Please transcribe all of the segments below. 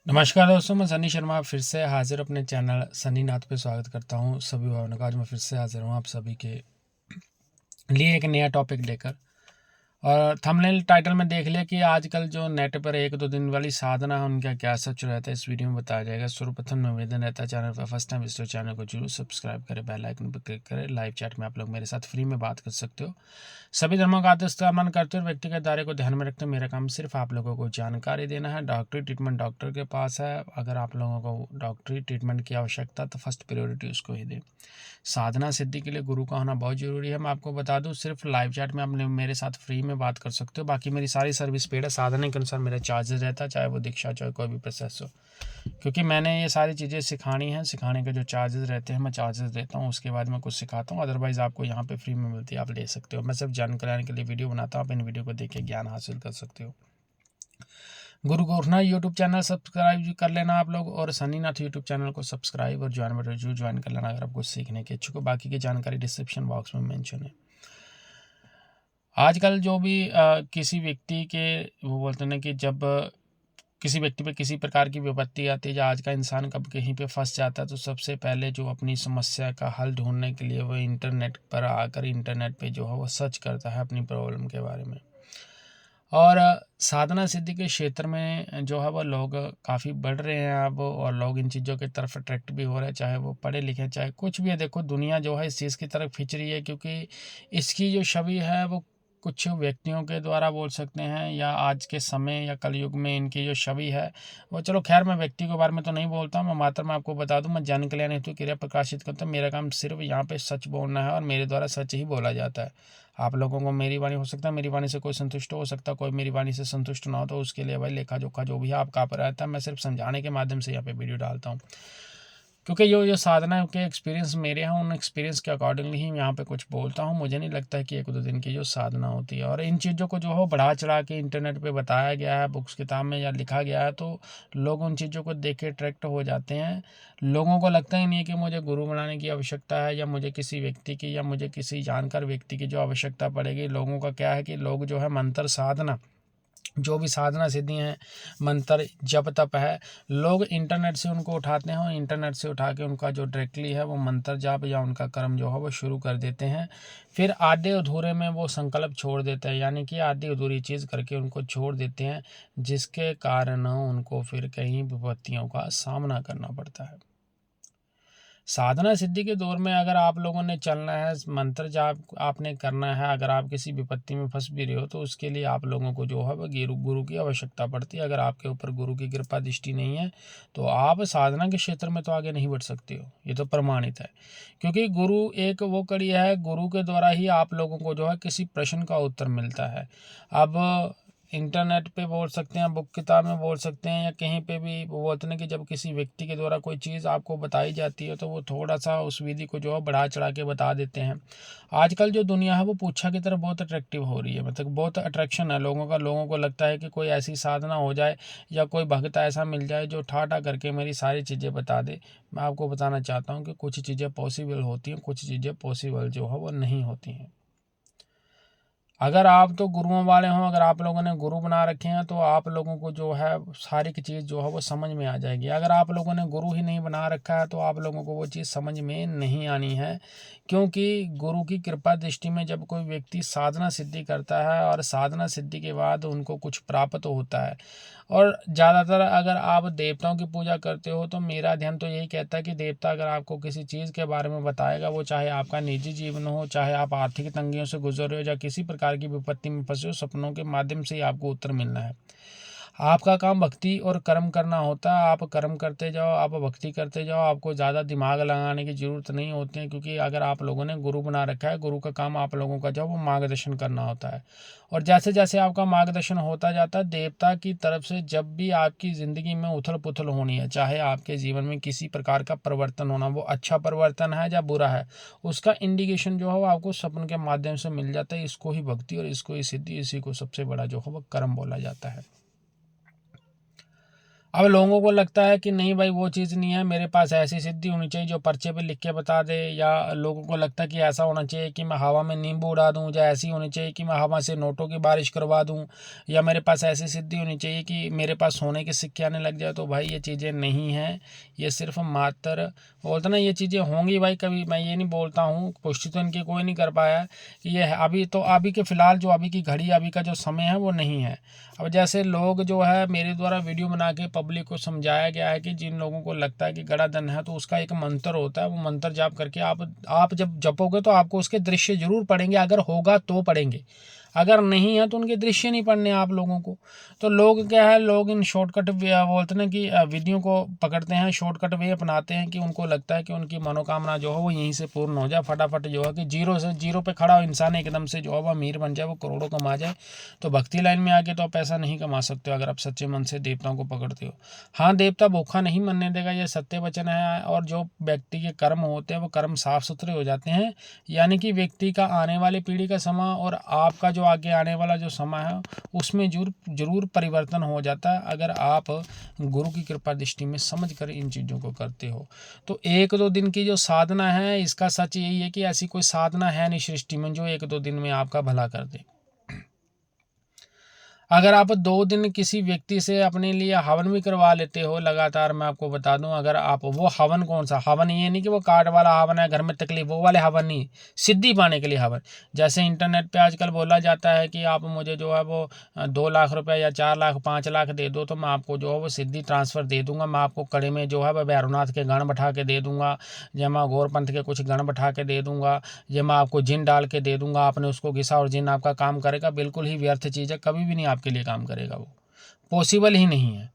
नमस्कार दोस्तों, मैं सनी शर्मा फिर से हाजिर अपने चैनल सनी नाथ पे स्वागत करता हूँ सभी भावना का। आज मैं फिर से हाजिर हूँ आप सभी के लिए एक नया टॉपिक लेकर। और थंबनेल टाइटल में देख लिया कि आजकल जो नेट पर 1-2 दिन वाली साधना है उनका क्या सच रहता है, इस वीडियो में बताया जाएगा। सर्वप्रथम निवेदन रहता है, चैनल पर फर्स्ट टाइम विजिट चैनल को जरूर सब्सक्राइब करें, बेल आइकन पर क्लिक करें। लाइव चैट में आप लोग मेरे साथ फ्री में बात कर सकते हो। सभी धर्मों का आदर सम्मान करते हुए व्यक्तिगत दायरे को ध्यान में रखते हुए मेरा काम सिर्फ आप लोगों को जानकारी देना है। डॉक्टरी ट्रीटमेंट डॉक्टर के पास है। अगर आप लोगों को डॉक्टरी ट्रीटमेंट की आवश्यकता तो फर्स्ट प्रायोरिटी उसको ही दें। साधना सिद्धि के लिए गुरु का होना बहुत ज़रूरी है। मैं आपको बता दूं, सिर्फ लाइव चैट में आप मेरे साथ फ्री में बात कर सकते हो। बाकी मेरी सारी सर्विस पेड है। साधना के अनुसार मेरा चार्जेस रहता है, चाहे वो दीक्षा चाहे कोई भी प्रोसेस हो, क्योंकि मैंने ये सारी चीज़ें सिखानी है। सिखाने के जो चार्जेस रहते हैं मैं चार्जेस देता हूँ, उसके बाद मैं कुछ सिखाता हूँ। अदरवाइज़ आपको यहाँ पे फ्री में मिलती है, आप ले सकते हो। मैं सिर्फ जानकारी के लिए वीडियो बनाता हूँ, आप इन वीडियो को देख के ज्ञान हासिल कर सकते हो। गुरु गोरखनाथ यूट्यूब चैनल सब्सक्राइब कर लेना आप लोग, और सनीनाथ यूट्यूब चैनल को सब्सक्राइब और ज्वाइन बटन जरूर ज्वाइन कर लेना अगर आप कुछ सीखने के इच्छुक हो। बाकी की जानकारी डिस्क्रिप्शन बॉक्स में मेंशन है। आजकल जो भी किसी व्यक्ति के वो बोलते हैं ना कि जब किसी व्यक्ति पे किसी प्रकार की विपत्ति आती है या आज का इंसान कब कहीं पे फंस जाता है, तो सबसे पहले जो अपनी समस्या का हल ढूंढने के लिए वो इंटरनेट पर आकर इंटरनेट पे जो है वो सर्च करता है अपनी प्रॉब्लम के बारे में। और साधना सिद्धि के क्षेत्र में जो है वो लोग काफ़ी बढ़ रहे हैं अब, और लोग इन चीज़ों की तरफ अट्रैक्ट भी हो रहे हैं, चाहे वो पढ़े लिखे चाहे कुछ भी है। देखो दुनिया जो है इस चीज़ की तरफ खिंच रही है, क्योंकि इसकी जो छवि है वो कुछ व्यक्तियों के द्वारा बोल सकते हैं, या आज के समय या कलयुग में इनकी जो छवि है वो, चलो खैर मैं व्यक्ति के बारे में तो नहीं बोलता हूँ। मैं आपको बता दूँ, मैं जन कल्याण हेतु क्रिया प्रकाशित करता हूँ। मेरा काम सिर्फ यहाँ पे सच बोलना है और मेरे द्वारा सच ही बोला जाता है। आप लोगों को मेरी वाणी हो सकता है, मेरी वाणी से कोई संतुष्ट हो सकता है, कोई मेरी वाणी से संतुष्ट ना हो, तो उसके लिए भाई लेखा जोखा जो भी है आपका पर रहता है। मैं सिर्फ समझाने के माध्यम से यहाँ पे वीडियो डालता हूँ, क्योंकि जो साधना के एक्सपीरियंस मेरे हैं उन एक्सपीरियंस के अकॉर्डिंगली ही मैं यहाँ पे कुछ बोलता हूँ। मुझे नहीं लगता है कि 1-2 दिन की जो साधना होती है, और इन चीज़ों को जो है बढ़ा चढ़ा के इंटरनेट पे बताया गया है, बुक्स किताब में या लिखा गया है, तो लोग उन चीज़ों को देख के अट्रैक्ट हो जाते हैं। लोगों को लगता ही नहीं है कि मुझे गुरु बनाने की आवश्यकता है, या मुझे किसी व्यक्ति की या मुझे किसी जानकार व्यक्ति की जो आवश्यकता पड़ेगी। लोगों का क्या है कि लोग जो है मंत्र साधना, जो भी साधना सिद्धि हैं, मंत्र जप तप है, लोग इंटरनेट से उनको उठाते हैं, और इंटरनेट से उठा के उनका जो डायरेक्टली है वो मंत्र जाप या उनका कर्म जो है वो शुरू कर देते हैं। फिर आधे अधूरे में वो संकल्प छोड़ देते हैं, यानी कि आधी अधूरी चीज़ करके उनको छोड़ देते हैं, जिसके कारण उनको फिर कई विपत्तियों का सामना करना पड़ता है। साधना सिद्धि के दौर में अगर आप लोगों ने चलना है, मंत्र जाप आपने करना है, अगर आप किसी विपत्ति में फंस भी रहे हो, तो उसके लिए आप लोगों को जो है वो गुरु की आवश्यकता पड़ती है। अगर आपके ऊपर गुरु की कृपा दृष्टि नहीं है तो आप साधना के क्षेत्र में तो आगे नहीं बढ़ सकते हो, ये तो प्रमाणित है। क्योंकि गुरु एक वो कड़ी है, गुरु के द्वारा ही आप लोगों को जो है किसी प्रश्न का उत्तर मिलता है। अब इंटरनेट पे बोल सकते हैं, बुक किताब में बोल सकते हैं, या कहीं पे भी वो बोलते हैं कि जब किसी व्यक्ति के द्वारा कोई चीज़ आपको बताई जाती है तो वो थोड़ा सा उस विधि को जो है बढ़ा चढ़ा के बता देते हैं। आजकल जो दुनिया है वो पूछा की तरफ बहुत अट्रैक्टिव हो रही है, मतलब बहुत अट्रैक्शन है लोगों का। लोगों को लगता है कि कोई ऐसी साधना हो जाए या कोई भक्त ऐसा मिल जाए जो ठाठा करके मेरी सारी चीज़ें बता दे। मैं आपको बताना चाहता हूँ कि कुछ चीज़ें पॉसिबल होती हैं, कुछ चीज़ें पॉसिबल जो है वो नहीं होती हैं। अगर आप तो गुरुओं वाले हों, अगर आप लोगों ने गुरु बना रखे हैं, तो आप लोगों को जो है सारी की चीज़ जो है वो समझ में आ जाएगी। अगर आप लोगों ने गुरु ही नहीं बना रखा है तो आप लोगों को वो चीज़ समझ में नहीं आनी है। क्योंकि गुरु की कृपा दृष्टि में जब कोई व्यक्ति साधना सिद्धि करता है और साधना सिद्धि के बाद उनको कुछ प्राप्त होता है, और ज़्यादातर अगर आप देवताओं की पूजा करते हो तो मेरा ध्यान तो यही कहता है कि देवता अगर आपको किसी चीज़ के बारे में बताएगा, वो चाहे आपका निजी जीवन हो, चाहे आप आर्थिक तंगियों से गुजर रहे हो या किसी प्रकार की विपत्ति में फंसे हो, सपनों के माध्यम से ही आपको उत्तर मिलना है। आपका काम भक्ति और कर्म करना होता है। आप कर्म करते जाओ, आप भक्ति करते जाओ, आपको ज़्यादा दिमाग लगाने की ज़रूरत नहीं होती है। क्योंकि अगर आप लोगों ने गुरु बना रखा है, गुरु का काम आप लोगों का जो वो मार्गदर्शन करना होता है। और जैसे जैसे आपका मार्गदर्शन होता जाता है, देवता की तरफ से जब भी आपकी ज़िंदगी में उथल पुथल होनी है, चाहे आपके जीवन में किसी प्रकार का परिवर्तन होना, वो अच्छा परिवर्तन है या बुरा है, उसका इंडिकेशन जो है वो आपको सपन के माध्यम से मिल जाता है। इसको ही भक्ति और इसको ही सिद्धि, इसी को सबसे बड़ा जो है वो कर्म बोला जाता है। अब लोगों को लगता है कि नहीं भाई वो चीज़ नहीं है, मेरे पास ऐसी सिद्धि होनी चाहिए जो पर्चे पे लिख के बता दे, या लोगों को लगता है कि ऐसा होना चाहिए कि मैं हवा में नींबू उड़ा दूं, या ऐसी होनी चाहिए कि मैं हवा से नोटों की बारिश करवा दूं, या मेरे पास ऐसी सिद्धि होनी चाहिए कि मेरे पास सोने के सिक्के आने लग जाए। तो भाई ये चीज़ें नहीं हैं, ये सिर्फ मात्र बोलते ना ये चीज़ें होंगी भाई कभी, मैं ये नहीं बोलता हूँ, पुष्टि तो इनकी कोई नहीं कर पाया कि ये है। अभी तो अभी के फ़िलहाल जो अभी की घड़ी अभी का जो समय है वो नहीं है। अब जैसे लोग जो है मेरे द्वारा वीडियो बना के पब्लिक को समझाया गया है कि जिन लोगों को लगता है कि गड़ा धन है, तो उसका एक मंत्र होता है, वो मंत्र जाप करके आप जब जपोगे तो आपको उसके दृश्य जरूर पड़ेंगे, अगर होगा तो पड़ेंगे, अगर नहीं है तो उनके दृश्य नहीं पड़ने आप लोगों को। तो लोग क्या है, लोग इन शॉर्टकट बोलते हैं कि विधियों को पकड़ते हैं, शॉर्टकट वे अपनाते हैं कि उनको लगता है कि उनकी मनोकामना जो है वो यहीं से पूर्ण हो जाए, फटाफट जो है कि जीरो पे खड़ा हो इंसान एकदम से जो है वो अमीर बन जाए, वो करोड़ों कमा जाए। तो भक्ति लाइन में आके तो आप पैसा नहीं कमा सकते हो अगर आप सच्चे मन से देवताओं को पकड़ते हो। हाँ, देवता भूखा नहीं मरने देगा, ये सत्य वचन है। और जो व्यक्ति के कर्म होते हैं वो कर्म साफ सुथरे हो जाते हैं, यानी कि व्यक्ति का आने वाली पीढ़ी का समय और आपका जो आगे आने वाला जो समय है उसमें जरूर परिवर्तन हो जाता है, अगर आप गुरु की कृपा दृष्टि में समझ कर इन चीज़ों को करते हो। तो 1-2 दिन की जो साधना है, इसका सच यही है कि ऐसी कोई साधना है नहीं सृष्टि में जो 1-2 दिन में आपका भला कर दे। अगर आप 2 दिन किसी व्यक्ति से अपने लिए हवन भी करवा लेते हो लगातार, मैं आपको बता दूं, अगर आप वो हवन, कौन सा हवन, ये नहीं कि वो कार्ड वाला हवन है घर में तकलीफ, वो वाले हवन नहीं, सिद्धि पाने के लिए हवन। जैसे इंटरनेट पे आजकल बोला जाता है कि आप मुझे जो है वो 2 लाख रुपए या 4 लाख 5 लाख दे दो तो मैं आपको जो है वो सिद्धि ट्रांसफ़र दे दूंगा, मैं आपको कड़े में जो है वह भैरवनाथ के गण बैठा के दे दूंगा, या मैं गौरपंथ के कुछ गण बैठा के दे दूंगा, या मैं आपको जिन डाल के दे दूंगा, आपने उसको घिसा और जिन आपका काम करेगा। बिल्कुल ही व्यर्थ चीज़ है, कभी भी नहीं आपके लिए काम करेगा, वो पॉसिबल ही नहीं है।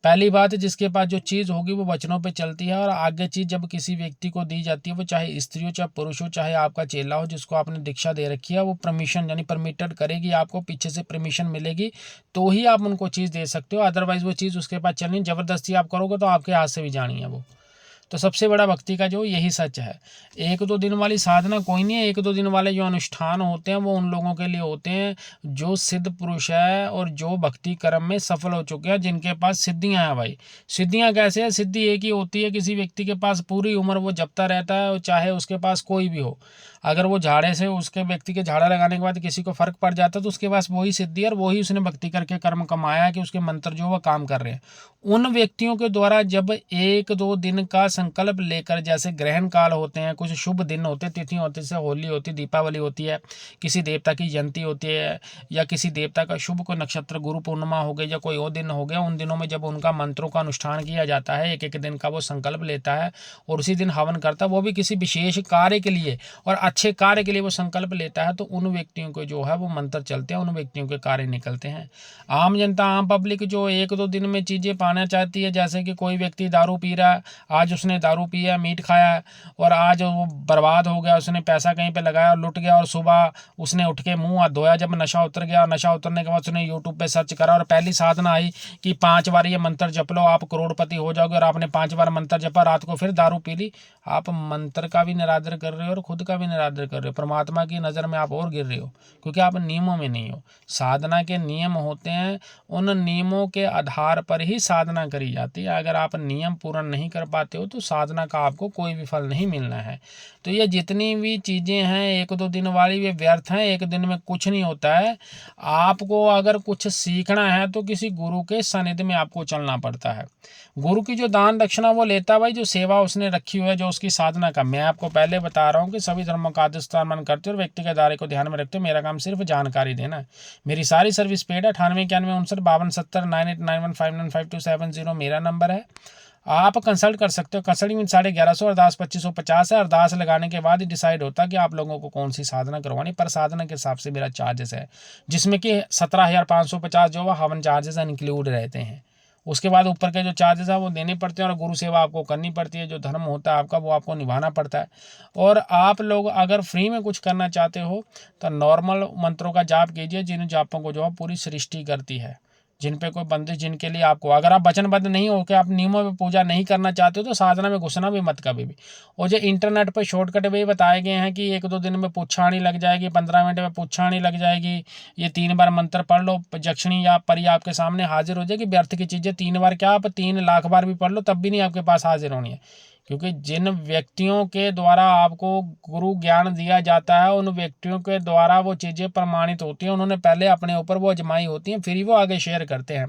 पहली बात है, जिसके पास जो चीज़ होगी वो वचनों पे चलती है, और आगे चीज़ जब किसी व्यक्ति को दी जाती है, वो चाहे स्त्री हो चाहे पुरुष हो चाहे आपका चेला हो जिसको आपने दीक्षा दे रखी है, वो परमिशन यानी परमिटेड करेगी, आपको पीछे से परमिशन मिलेगी तो ही आप उनको चीज़ दे सकते हो, अदरवाइज वो चीज़ उसके पास चलनी, ज़बरदस्ती आप करोगे तो आपके हाथ से भी जानी है वो। तो सबसे बड़ा भक्ति का जो यही सच है। 1-2 दिन वाली साधना कोई नहीं है, 1-2 दिन वाले जो अनुष्ठान होते हैं वो उन लोगों के लिए होते हैं जो सिद्ध पुरुष है और जो भक्ति कर्म में सफल हो चुके हैं, जिनके पास सिद्धियां हैं भाई। सिद्धियां कैसे है, सिद्धि एक ही होती है, किसी व्यक्ति के पास पूरी उम्र वो जपता रहता है, चाहे उसके पास कोई भी हो। अगर वो झाड़े से उसके व्यक्ति के झाड़ा लगाने के बाद किसी को फर्क पड़ जाता है तो उसके पास वही सिद्धि है, और वही उसने भक्ति करके कर्म कमाया है कि उसके मंत्र जो वह काम कर रहे हैं। उन व्यक्तियों के द्वारा जब 1-2 दिन का संकल्प लेकर, जैसे ग्रहण काल होते हैं, कुछ शुभ दिन होते, तिथि होती, जैसे होली होती, दीपावली होती है, किसी देवता की जयंती होती है, या किसी देवता का शुभ को नक्षत्र गुरु पूर्णिमा हो गई या कोई और दिन हो गया, उन दिनों में जब उनका मंत्रों का अनुष्ठान किया जाता है, एक एक दिन का वो संकल्प लेता है और उसी दिन हवन करता है, वो भी किसी विशेष कार्य के लिए और अच्छे कार्य के लिए वो संकल्प लेता है, तो उन व्यक्तियों को जो है वो मंत्र चलते हैं, उन व्यक्तियों के कार्य निकलते हैं। आम जनता, आम पब्लिक जो 1-2 दिन में चीज़ें पाना चाहती है, जैसे कि कोई व्यक्ति दारू पी रहा है, आज उसने दारू पिया, मीट खाया है और आज वो बर्बाद हो गया, उसने पैसा कहीं पे लगाया और लुट गया, और सुबह उसने उठ के मुंह हाथ धोया, जब नशा उतर गया, नशा उतरने के बाद उसने यूट्यूब पे सर्च करा और पहली साधना आई कि 5 बार ये मंत्र जप लो, आप करोड़पति हो जाओगे, और आपने 5 बार मंत्र जपा, रात को फिर दारू पी ली। आप मंत्र का भी निरादर कर रहे हो और खुद का भी निरादर कर रहे हो, परमात्मा की नज़र में आप और गिर रहे हो, क्योंकि आप नियमों में नहीं हो। साधना के नियम होते हैं, उन नियमों के आधार पर ही साधना करी जाती है। अगर आप नियम पूरा नहीं कर पाते हो तो साधना का आपको कोई भी फल नहीं मिलना है। तो ये जितनी भी चीज़ें हैं 1-2 दिन वाली, वे व्यर्थ हैं, एक दिन में कुछ नहीं होता है। आपको अगर कुछ सीखना है तो किसी गुरु के सानिध्य में आपको चलना पड़ता है। गुरु की जो दान दक्षिणा वो लेता है भाई, जो सेवा उसने रखी हुई है, जो उसकी साधना का, मैं आपको पहले बता रहा हूँ कि सभी धर्मों का आदर सम्मान करते हो और व्यक्ति के दायरे को ध्यान में रखते हो। मेरा काम सिर्फ जानकारी देना है। मेरी सारी सर्विस पेड है। 9891595270 मेरा नंबर है। आप कंसल्ट कर सकते हो। कंसल्टिंग में 1150 अरदास 2550 है। अरदास लगाने के बाद ही डिसाइड होता है कि आप लोगों को कौन सी साधना करवानी। पर साधना के हिसाब से मेरा चार्जेस है, जिसमें कि 17,550 जो है हवन चार्जेस इंक्लूड रहते हैं। उसके बाद ऊपर के जो चार्जेस है वो देने पड़ते हैं, और गुरु सेवा आपको करनी पड़ती है। जो धर्म होता है आपका वो आपको निभाना पड़ता है। और आप लोग अगर फ्री में कुछ करना चाहते हो तो नॉर्मल मंत्रों का जाप कीजिए, जिन जापों को जो है पूरी सृष्टि करती है, जिन पे कोई बंदिश, जिनके लिए आपको, अगर आप वचनबद्ध नहीं हो कि आप नियमों में पूजा नहीं करना चाहते हो तो साधना में घुसना भी मत कभी भी। और जो इंटरनेट पर शॉर्टकट वे बताए गए हैं कि 1-2 दिन में पुच्छाणी लग जाएगी, 15 मिनट में पुच्छाणी लग जाएगी, ये 3 बार मंत्र पढ़ लो, यक्षिणी या परी आपके सामने हाजिर हो जाएगी। व्यर्थ की चीज़ें 3 बार क्या, आप 3 लाख बार भी पढ़ लो तब भी नहीं आपके पास हाजिर होनी है। क्योंकि जिन व्यक्तियों के द्वारा आपको गुरु ज्ञान दिया जाता है, उन व्यक्तियों के द्वारा वो चीज़ें प्रमाणित होती हैं, उन्होंने पहले अपने ऊपर वो आजमाई होती हैं, फिर ही वो आगे शेयर करते हैं।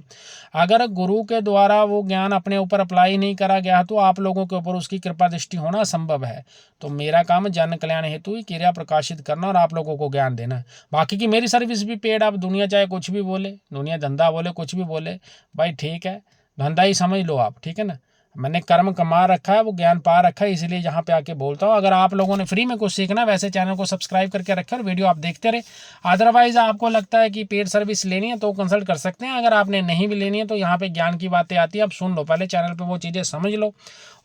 अगर गुरु के द्वारा वो ज्ञान अपने ऊपर अप्लाई नहीं करा गया तो आप लोगों के ऊपर उसकी कृपा दृष्टि होना असंभव है। तो मेरा काम जन कल्याण हेतु ही क्रिया प्रकाशित करना और आप लोगों को ज्ञान देना है। बाकी की मेरी सर्विस भी पेड। आप दुनिया चाहे कुछ भी बोले, दुनिया धंधा बोले, कुछ भी बोले, भाई ठीक है, धंधा ही समझ लो आप, ठीक है ना। मैंने कर्म कमा रखा है, वो ज्ञान पा रखा है, इसलिए यहाँ पे आके बोलता हूँ। अगर आप लोगों ने फ्री में कुछ सीखना, वैसे चैनल को सब्सक्राइब करके रखें और वीडियो आप देखते रहे। अदरवाइज आपको लगता है कि पेड सर्विस लेनी है तो कंसल्ट कर सकते हैं। अगर आपने नहीं भी लेनी है तो यहाँ पे ज्ञान की बातें आती है, आप सुन लो, पहले चैनल पे वो चीज़ें समझ लो।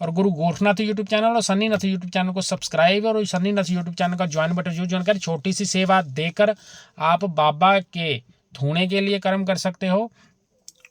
और गुरु गोरखनाथ यूट्यूब चैनल और सन्नीनाथ यूट्यूब चैनल को सब्सक्राइब और सन्नीनाथ यूट्यूब चैनल का ज्वाइन बटन जरूर ज्वाइन कर। छोटी सी सेवा देकर आप बाबा के धूने के लिए कर्म कर सकते हो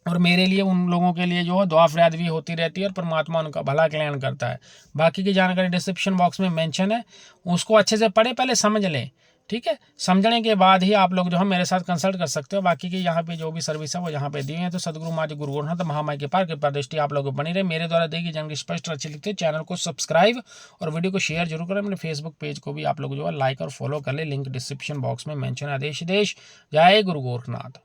और मेरे लिए, उन लोगों के लिए जो है दुआ फरियाद भी होती रहती है और परमात्मा उनका भला कल्याण करता है। बाकी की जानकारी डिस्क्रिप्शन बॉक्स में मेंशन है, उसको अच्छे से पढ़े, पहले समझ लें, ठीक है। समझने के बाद ही आप लोग जो है मेरे साथ कंसल्ट कर सकते हो। बाकी की यहाँ पे जो भी सर्विस है वो यहाँ पे दी है। तो सदगुरु माँ गुरु गोरखनाथ महामाई के पार कृपा दृष्टि आप लोगों को बनी रहे। मेरे द्वारा दी गई जानकारी स्पष्ट अच्छी लिखते, चैनल को सब्सक्राइब और वीडियो को शेयर जरूर करें। मेरे फेसबुक पेज को भी आप लोग जो है लाइक और फॉलो कर ले, लिंक डिस्क्रिप्शन बॉक्स में मेंशन है। आदेश देश, जय गुरु गोरखनाथ।